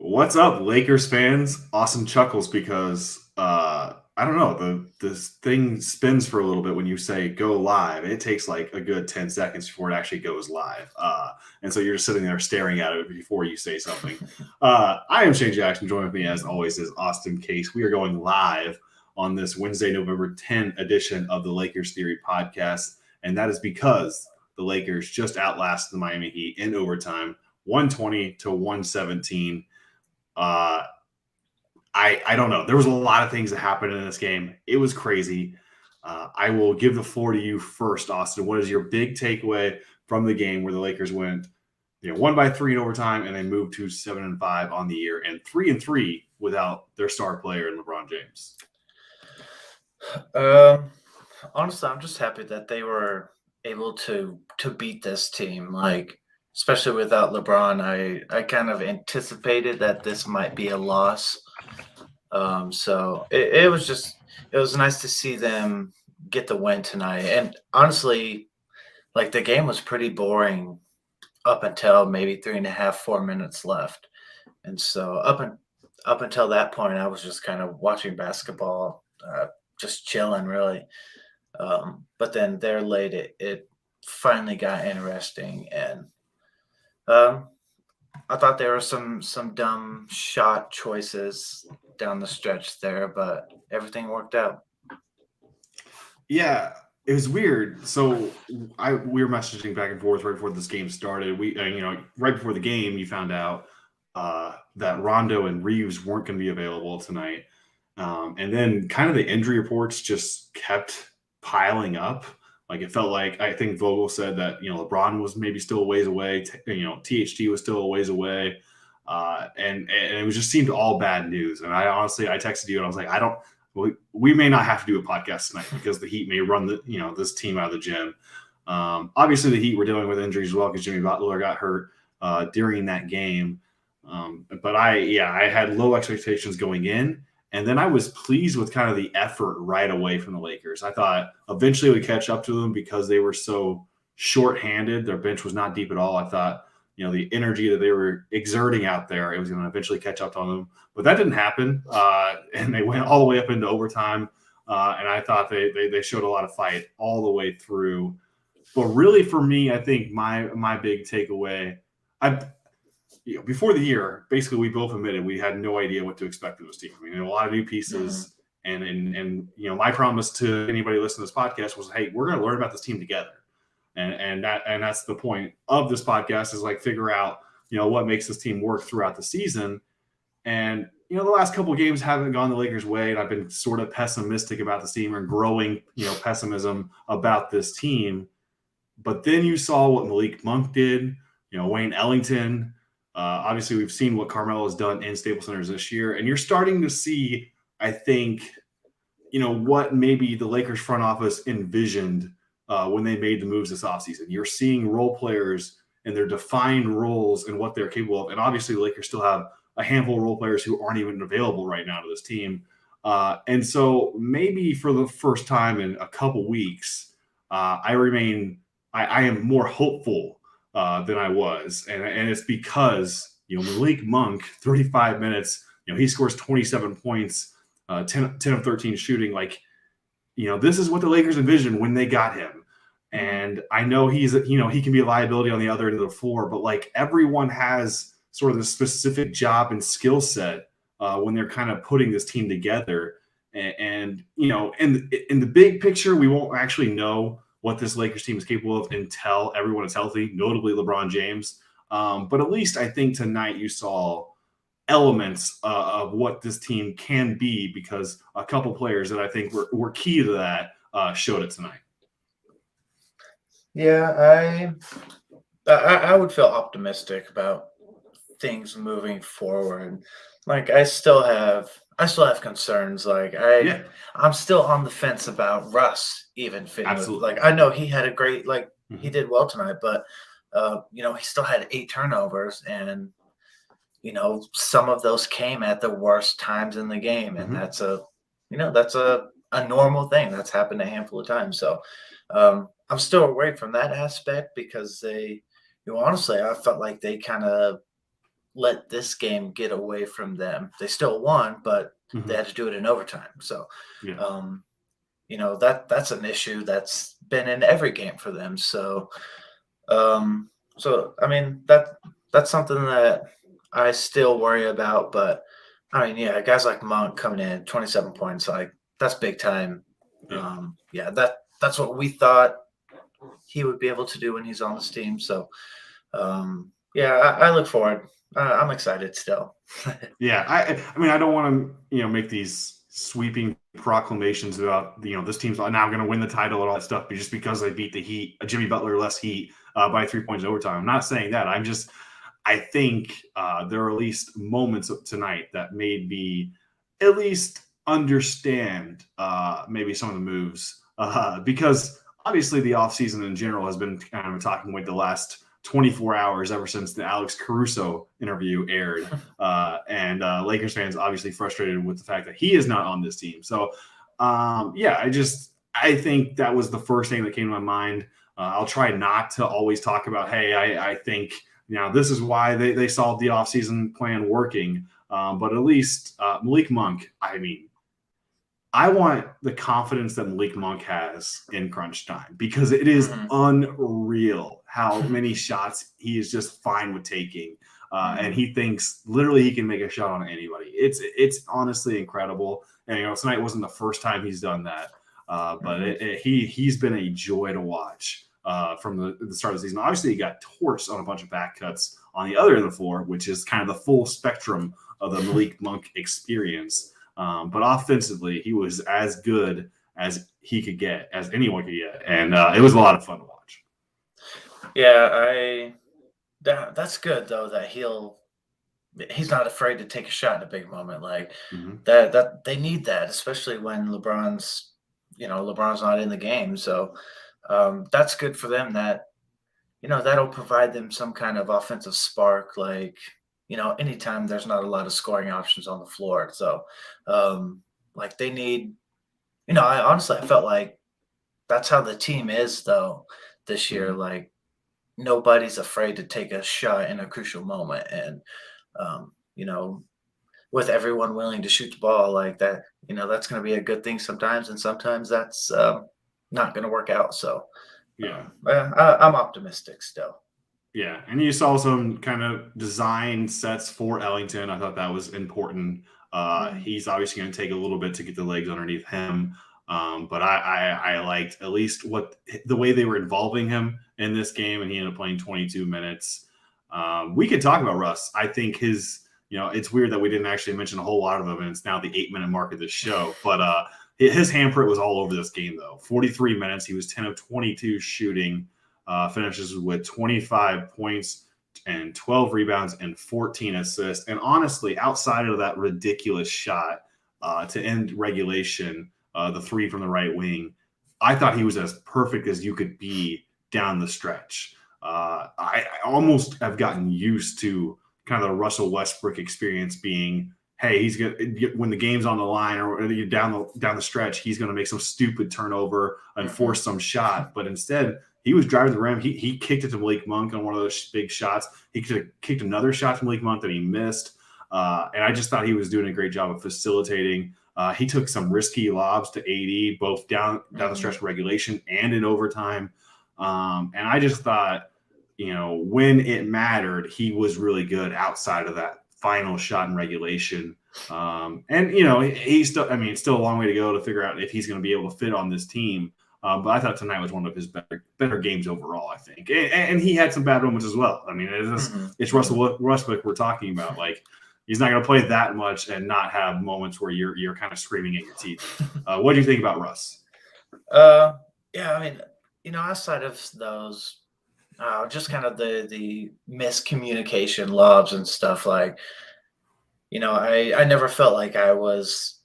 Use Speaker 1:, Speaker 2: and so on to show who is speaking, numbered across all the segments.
Speaker 1: What's up, Lakers fans? Austin chuckles because I don't know, this thing spins for a little bit when you say go live. It takes like a good 10 seconds before it actually goes live. And so you're just sitting there staring at it before you say something. I am Shane Jackson. Joining with me, as always, is Austin Case. We are going live on this Wednesday, November 10th edition of the Lakers Theory podcast. And that is because the Lakers just outlasted the Miami Heat in overtime, 120 to 117. Uh, I don't know. There was a lot of things that happened in this game. It was crazy. I will give the floor to you first, Austin. What is your big takeaway from the game where the Lakers went, won by 3 in overtime and they moved to 7-5 on the year and 3-3 without their star player in LeBron James?
Speaker 2: Honestly, I'm just happy that they were able to beat this team. Like, especially without LeBron, I kind of anticipated that this might be a loss. So it was nice to see them get the win tonight. And honestly, like the game was pretty boring up until maybe 3.5, 4 minutes left. And so up until that point, I was just kind of watching basketball, just chilling, really. But then there late, it finally got interesting, and I thought there were some dumb shot choices down the stretch there, but everything worked out.
Speaker 1: Yeah, it was weird. So we were messaging back and forth right before this game started. Right before the game, you found out that Rondo and Reeves weren't going to be available tonight. And then kind of the injury reports just kept piling up. Like it felt like, I think Vogel said that, LeBron was maybe still a ways away. THT was still a ways away. And it was just seemed all bad news. And I texted you and I was like, we may not have to do a podcast tonight because the Heat may run this team out of the gym. Obviously the Heat were dealing with injuries as well because Jimmy Butler got hurt during that game. But I had low expectations going in. And then I was pleased with kind of the effort right away from the Lakers. I thought eventually we'd catch up to them because they were so short-handed. Their bench was not deep at all. I thought, the energy that they were exerting out there, it was going to eventually catch up on them. But that didn't happen. And they went all the way up into overtime. And I thought they showed a lot of fight all the way through. But really for me, I think my big takeaway, before the year, basically we both admitted we had no idea what to expect of this team. I mean, a lot of new pieces, and my promise to anybody listening to this podcast was, hey, we're going to learn about this team together, and that's the point of this podcast is like figure out what makes this team work throughout the season. And the last couple of games haven't gone the Lakers' way, and I've been sort of pessimistic about this team and growing pessimism about this team. But then you saw what Malik Monk did, Wayne Ellington. Obviously, we've seen what Carmelo has done in Staples Centers this year, and you're starting to see, I think, what maybe the Lakers front office envisioned when they made the moves this offseason. You're seeing role players and their defined roles and what they're capable of. And obviously, the Lakers still have a handful of role players who aren't even available right now to this team. And so maybe for the first time in a couple weeks, I am more hopeful than I was. And it's because, Malik Monk, 35 minutes, he scores 27 points, 10 of 13 shooting. Like, this is what the Lakers envisioned when they got him. And I know he can be a liability on the other end of the floor, but like everyone has sort of the specific job and skill set when they're kind of putting this team together. And in the big picture, we won't actually know what this Lakers team is capable of until everyone is healthy, notably LeBron James. But at least I think tonight you saw elements of what this team can be because a couple players that I think were key to that showed it tonight.
Speaker 2: Yeah, I would feel optimistic about things moving forward. Like I still have concerns. Like I'm still on the fence about Russ even fitting with, like I know he had a great he did well tonight, but he still had 8 turnovers, and some of those came at the worst times in the game, and that's a normal thing that's happened a handful of times. So I'm still worried from that aspect because they, honestly, I felt like they kind of let this game get away from them. They still won, but they
Speaker 1: Mhm.
Speaker 2: had to do it in overtime. So,
Speaker 1: Yeah.
Speaker 2: um, that's an issue that's been in every game for them. Um, so I mean that's something that I still worry about. But I mean, yeah, guys like Monk coming in 27 points, like that's big time.
Speaker 1: Yeah.
Speaker 2: Yeah, that's what we thought he would be able to do when he's on this team. So yeah, I look forward. I'm excited still.
Speaker 1: Yeah, I mean, I don't want to, make these sweeping proclamations about, this team's now going to win the title and all that stuff, but just because they beat the Heat, Jimmy Butler less Heat by 3 points overtime. I'm not saying that. I think there are at least moments of tonight that made me at least understand maybe some of the moves because obviously the offseason in general has been kind of a talking point the last 24 hours ever since the Alex Caruso interview aired. And Lakers fans obviously frustrated with the fact that he is not on this team. So, yeah, I think that was the first thing that came to my mind. I'll try not to always talk about, hey, I think, this is why they saw the offseason plan working. But at least Malik Monk, I mean, I want the confidence that Malik Monk has in crunch time because it is
Speaker 2: Mhm.
Speaker 1: unreal how many shots he is just fine with taking. And
Speaker 2: Mhm.
Speaker 1: he thinks literally he can make a shot on anybody. It's honestly incredible. And tonight wasn't the first time he's done that, but
Speaker 2: Mhm.
Speaker 1: he's been a joy to watch from the start of the season. Obviously, he got torched on a bunch of back cuts on the other end of the floor, which is kind of the full spectrum of the Malik Monk experience. But offensively, he was as good as he could get, as anyone could get, and it was a lot of fun to watch.
Speaker 2: Yeah, that's good though that he's not afraid to take a shot in a big moment like
Speaker 1: Mm-hmm.
Speaker 2: that they need that, especially when LeBron's not in the game. So that's good for them that that'll provide them some kind of offensive spark, like anytime there's not a lot of scoring options on the floor. So like they need, I felt like that's how the team is though this year.
Speaker 1: Mm-hmm.
Speaker 2: Like nobody's afraid to take a shot in a crucial moment, and um, you know, with everyone willing to shoot the ball like that, that's going to be a good thing sometimes, and sometimes that's not going to work out. So,
Speaker 1: Yeah.
Speaker 2: I'm optimistic still.
Speaker 1: Yeah, and you saw some kind of design sets for Ellington. I thought that was important.
Speaker 2: Mhm.
Speaker 1: He's obviously going to take a little bit to get the legs underneath him, but I liked at least what the way they were involving him in this game, and he ended up playing 22 minutes. We could talk about Russ. I think it's weird that we didn't actually mention a whole lot of them, and it's now the 8-minute mark of this show. But his handprint was all over this game, though. 43 minutes, he was 10 of 22 shooting. Finishes with 25 points and 12 rebounds and 14 assists. And honestly, outside of that ridiculous shot to end regulation, the three from the right wing, I thought he was as perfect as you could be down the stretch. I almost have gotten used to kind of the Russell Westbrook experience being, hey, he's gonna when the game's on the line or down the stretch, he's gonna make some stupid turnover and
Speaker 2: Mhm.
Speaker 1: force some shot. But instead, he was driving the rim. He kicked it to Malik Monk on one of those big shots. He could have kicked another shot to Malik Monk that he missed. And I just thought he was doing a great job of facilitating. He took some risky lobs to AD, both down the stretch
Speaker 2: Mhm.
Speaker 1: of regulation and in overtime. And I just thought, when it mattered, he was really good outside of that final shot in regulation. And he's still, I mean, it's still a long way to go to figure out if he's going to be able to fit on this team. But I thought tonight was one of his better games overall. I think, and he had some bad moments as well. I mean,
Speaker 2: Mhm.
Speaker 1: it's
Speaker 2: Mhm.
Speaker 1: Russell Westbrook we're talking about. Like, he's not going to play that much and not have moments where you're kind of screaming at your TV. What do you think about Russ?
Speaker 2: uh, yeah, I mean, outside of those, just kind of the miscommunication lobs and stuff like, I never felt like I was,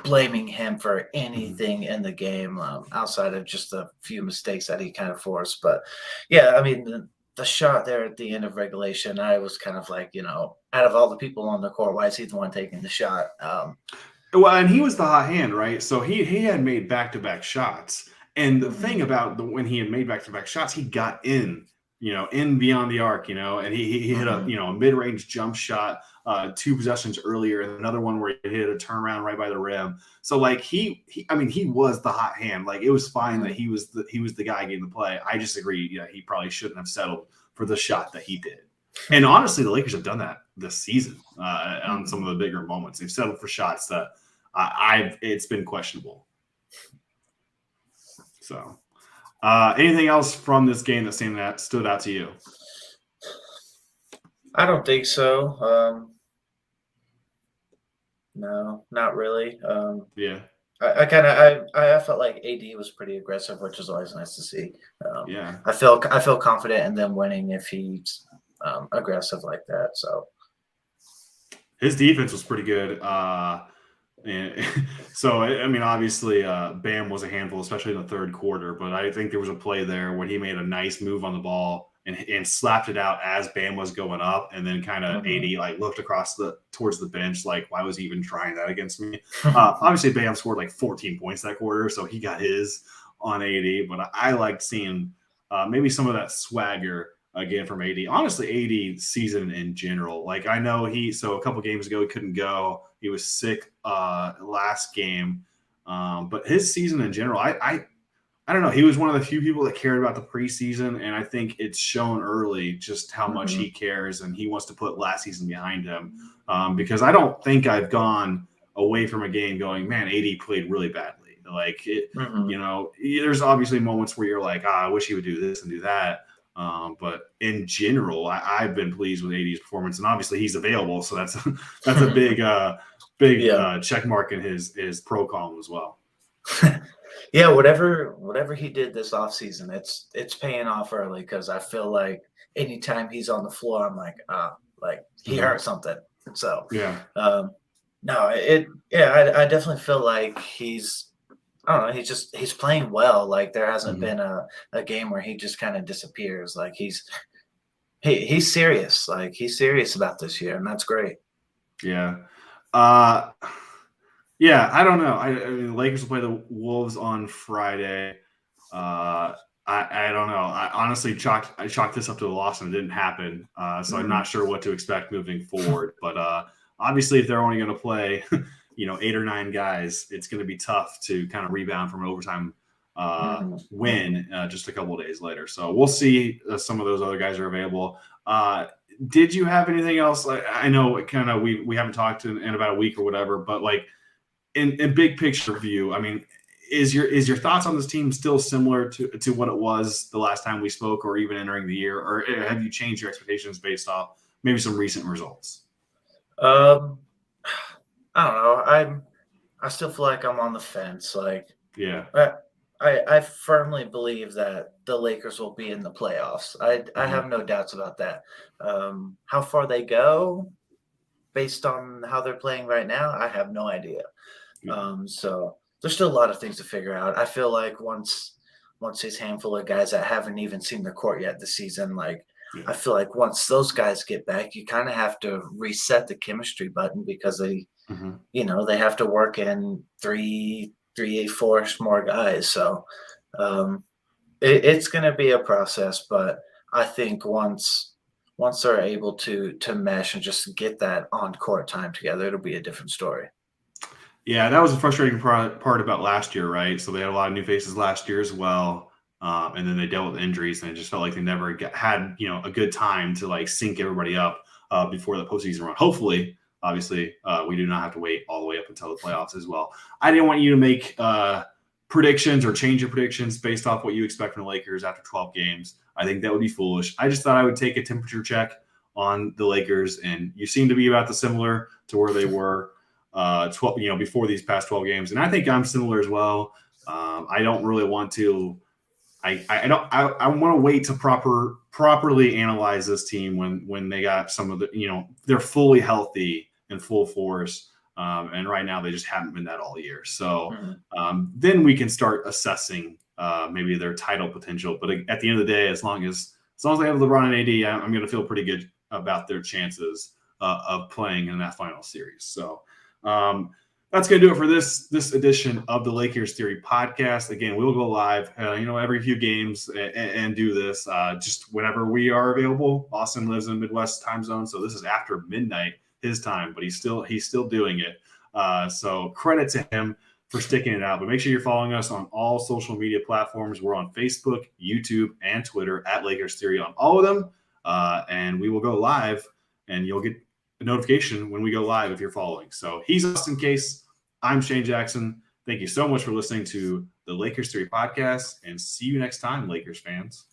Speaker 2: blaming him for
Speaker 1: Mhm.
Speaker 2: anything in the game outside of just a few mistakes that he kind of forced. But yeah, I mean, the shot there at the end of regulation, I was kind of like, out of all the people on the court, why is he the one taking the shot?
Speaker 1: Well, and he was the hot hand, right? So he had made back to back shots, and the thing
Speaker 2: Mhm.
Speaker 1: about when he had made back to back shots, he got in in beyond the arc, and he hit a a mid-range jump shot 2 possessions earlier, and another one where he hit a turnaround right by the rim. So like he was the hot hand. Like it was fine that he was the guy getting the play. I just agree. Yeah, he probably shouldn't have settled for the shot that he did. And honestly, the Lakers have done that this season on some of the bigger moments. They've settled for shots that it's been questionable. So, anything else from this game that stood out to you?
Speaker 2: I don't think so. No, not really.
Speaker 1: Yeah.
Speaker 2: I felt like AD was pretty aggressive, which is always nice to see.
Speaker 1: Yeah.
Speaker 2: I feel confident in them winning if he's aggressive like that. So
Speaker 1: his defense was pretty good. And so I mean, obviously, Bam was a handful, especially in the third quarter. But I think there was a play there when he made a nice move on the ball and slapped it out as Bam was going up, and then kind of AD like looked across towards the bench, like, why was he even trying that against me? Obviously, Bam scored like 14 points that quarter, so he got his on AD. But I liked seeing maybe some of that swagger again from AD. Honestly, AD season in general. Like I know a couple games ago he couldn't go. He was sick last game. But his season in general, I don't know. He was one of the few people that cared about the preseason, and I think it's shown early just how much he cares, and he wants to put last season behind him. Because I don't think I've gone away from a game going, man, AD played really badly. Like there's obviously moments where you're like, I wish he would do this and do that. But in general, I've been pleased with AD's performance, and obviously he's available, so that's a big check mark in his pro column as well.
Speaker 2: Yeah, whatever he did this offseason, it's paying off early because I feel like anytime he's on the floor, I'm like, he hurt something. So I definitely feel like I don't know, he's playing well. Like there hasn't been a game where he just kind of disappears. Like he's serious. Like he's serious about this year, and that's great.
Speaker 1: Yeah. Yeah, I don't know. I mean, Lakers will play the Wolves on Friday. I don't know. I honestly chalked this up to a loss, and it didn't happen. So I'm not sure what to expect moving forward. But obviously, if they're only going to play, 8 or 9 guys, it's going to be tough to kind of rebound from an overtime win just a couple of days later. So we'll see. Some of those other guys are available. Did you have anything else? I know kind of we haven't talked in about a week or whatever, but like in big picture view, I mean, is your thoughts on this team still similar to what it was the last time we spoke, or even entering the year, or have you changed your expectations based off maybe some recent results?
Speaker 2: I don't know. I still feel like I'm on the fence. Like,
Speaker 1: yeah,
Speaker 2: I firmly believe that the Lakers will be in the playoffs. I have no doubts about that. How far they go, based on how they're playing right now, I have no idea. So there's still a lot of things to figure out. I feel like once these handful of guys that haven't even seen the court yet this season, I feel like once those guys get back, you kind of have to reset the chemistry button because they have to work in 4 more guys. So it's going to be a process, but I think once they're able to mesh and just get that on court time together, it'll be a different story.
Speaker 1: Yeah, that was the frustrating part about last year, right? So they had a lot of new faces last year as well. And then they dealt with injuries, and it just felt like they never had a good time to like sync everybody up before the postseason run. Hopefully, obviously, we do not have to wait all the way up until the playoffs as well. I didn't want you to make predictions or change your predictions based off what you expect from the Lakers after 12 games. I think that would be foolish. I just thought I would take a temperature check on the Lakers, and you seem to be about the similar to where they were 12, before these past 12 games, and I think I'm similar as well. I don't really want to. I want to wait to properly analyze this team when they got some of the they're fully healthy and full force, and right now they just haven't been that all year. So then we can start assessing maybe their title potential. But at the end of the day, as long as they have LeBron and AD, I'm going to feel pretty good about their chances of playing in that final series. So that's going to do it for this edition of the Lakers Theory podcast. Again, we'll go live, every few games and do this just whenever we are available. Austin lives in the Midwest time zone, so this is after midnight his time, but he's still doing it. So credit to him for sticking it out. But make sure you're following us on all social media platforms. We're on Facebook, YouTube, and Twitter at Lakers Theory on all of them. And we will go live, and you'll get a notification when we go live if you're following. So he's Austin Case. I'm Shane Jackson. Thank you so much for listening to the Lakers Theory podcast, and see you next time, Lakers fans.